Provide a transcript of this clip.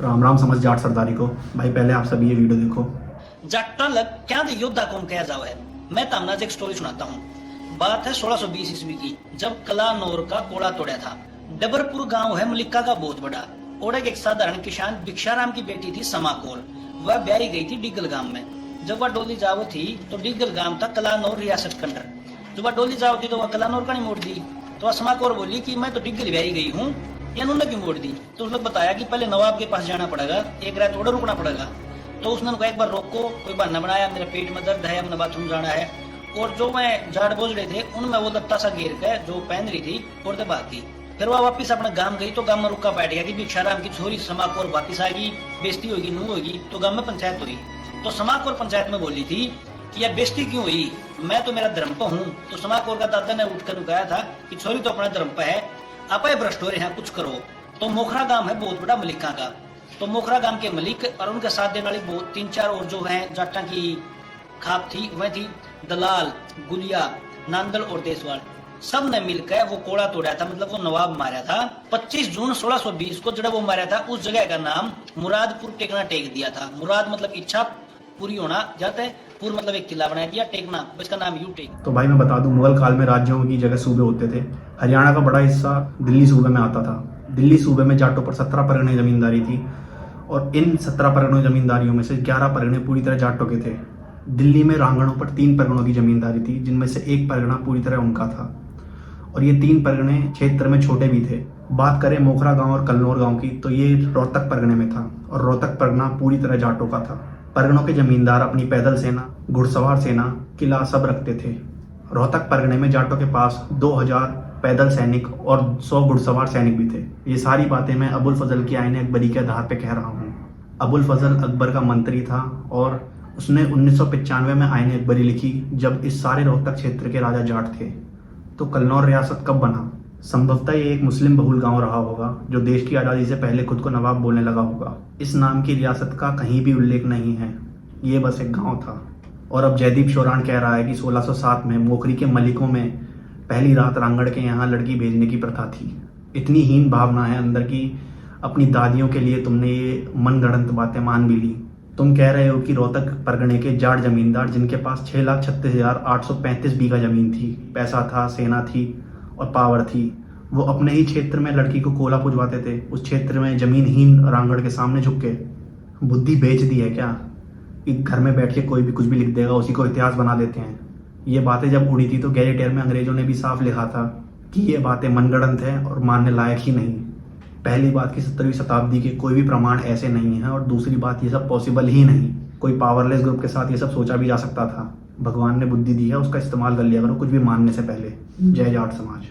राम राम समझ जाट सरदारी को। भाई पहले आप सभी ये वीडियो देखो। जट्टा लग क्या दे योद्धा कौन कहा जावा है। मैं तामना एक स्टोरी सुनाता हूँ। बात है 1620 ईस्वी की, जब कलानौर का कोड़ा तोड़ा था। डबरपुर गांव है मलिक्का का बहुत बड़ा। ओड़े के एक साधारण किसान भिक्षाराम की बेटी थी समाकोर। वह ब्याही गई थी डिगल गांव में। जब वह डोली जाओ थी तो डिगल गांव था कलानौर रियासत के अंदर। जब वह डोली जाओ थी तो वह कलानौर का नहीं मोड़ दी। तो वह समाकोर बोली कि मैं तो डिगल ब्याही गई हूँ, या उन्होंने क्यों मोड़ दी। तो उसने बताया कि पहले नवाब के पास जाना पड़ेगा, एक रात और रुकना पड़ेगा। तो उसने उनको एक बार रोको, कोई बहाना बनाया, मेरे पेट में दर्द है, अपने बाथरूम जाना है। और जो मैं झाड़ बोझ रहे थे उनमें वो लत्ता सा घेर के जो पहन रही थी और दे भागी। फिर वह वापिस अपने गांव गई तो गांव में रुका बैठ गया कि भिक्षाराम की छोरी समाकोर वापिस आएगी, बेइज्जती होगी, नू होगी। तो गांव में पंचायत हुई। तो समाकोर पंचायत में बोली थी कि यह बेइज्जती क्यों हुई, मैं तो मेरा धर्म पर हूँ। तो समाकोर का दादा ने उठकर कहा था कि छोरी तो अपने धर्म पर है, आप भ्रष्ट हो रहे हैं, कुछ करो। तो मोखरा गांव है बहुत बड़ा मलिका का। तो मोखरा गांव के मलिक और उनके साथ देने वाली बहुत 3-4 और जो है जाटा की खाप थी, वह थी दलाल, गुलिया, नांदल और देसवाल। सब ने मिलकर वो कोड़ा तोड़ा था, मतलब वो नवाब मारा था। 25 जून 1620 को जब वो मारा था, उस जगह का नाम मुरादपुर टेकना टेक दिया था। मुराद मतलब इच्छा पूरी होना जाता है, पूर मतलब एक किला बनाया दिया, टेकना इसका नाम यू टेक। तो भाई मैं बता दूं, मुगल काल में राज्यों की जगह सूबे होते थे। हरियाणा का बड़ा हिस्सा दिल्ली सूबे में आता था। दिल्ली सूबे में जाटों पर 17 परगने जमींदारी थी और इन 17 परगनों जमींदारियों में से 11 परगने पूरी तरह जाटों के थे। दिल्ली में रांगणों पर 3 परगनों की जमींदारी थी, जिनमें से एक परगना पूरी तरह उनका था और ये 3 परगने क्षेत्र में छोटे भी थे। बात करें मोखरा गांव और कलनौर गांव की, तो ये रोहतक परगने में था और रोहतक परगना पूरी तरह जाटों का था। परगनों के जमींदार अपनी पैदल सेना, घुड़सवार सेना, किला सब रखते थे। रोहतक परगने में जाटों के पास 2000 पैदल सैनिक और 100 घुड़सवार सैनिक भी थे। ये सारी बातें मैं अबुल फजल की आईन अकबरी के आधार पर कह रहा हूँ। अबुल फजल अकबर का मंत्री था और उसने 1995 में आईन अकबरी लिखी, जब इस सारे रोहतक क्षेत्र के राजा जाट थे। तो कलनौर रियासत कब बना? संभवतः ये एक मुस्लिम बहुल गांव रहा होगा जो देश की आज़ादी से पहले खुद को नवाब बोलने लगा होगा। इस नाम की रियासत का कहीं भी उल्लेख नहीं है, ये बस एक गांव था। और अब जयदीप शोरान कह रहा है कि 1607 में मोखरी के मलिकों में पहली रात रांगड़ के यहाँ लड़की भेजने की प्रथा थी। इतनी हीन भावना है अंदर की, अपनी दादियों के लिए तुमने ये मनगढ़ंत बातें मान भी ली। तुम कह रहे हो कि रोहतक परगने के जाट जमींदार, जिनके पास 6,36,835 बीघा जमीन थी, पैसा था, सेना थी और पावर थी, वो अपने ही क्षेत्र में लड़की को कोला पुजवाते थे। उस क्षेत्र में जमीनहीन रांगड़ के सामने झुक के बुद्धि बेच दी है क्या कि घर में बैठ के कोई भी कुछ भी लिख देगा, उसी को इतिहास बना देते हैं। ये बातें जब उड़ी थी तो गैजेटियर में अंग्रेजों ने भी साफ लिखा था कि ये बातें मनगढ़ंत हैं और मानने लायक ही नहीं। पहली बात कि 17वीं शताब्दी के कोई भी प्रमाण ऐसे नहीं है और दूसरी बात ये सब पॉसिबल ही नहीं। कोई पावरलेस ग्रुप के साथ ये सब सोचा भी जा सकता था। भगवान ने बुद्धि दी है, उसका इस्तेमाल कर लिया करो कुछ भी मानने से पहले। जय जाट समाज।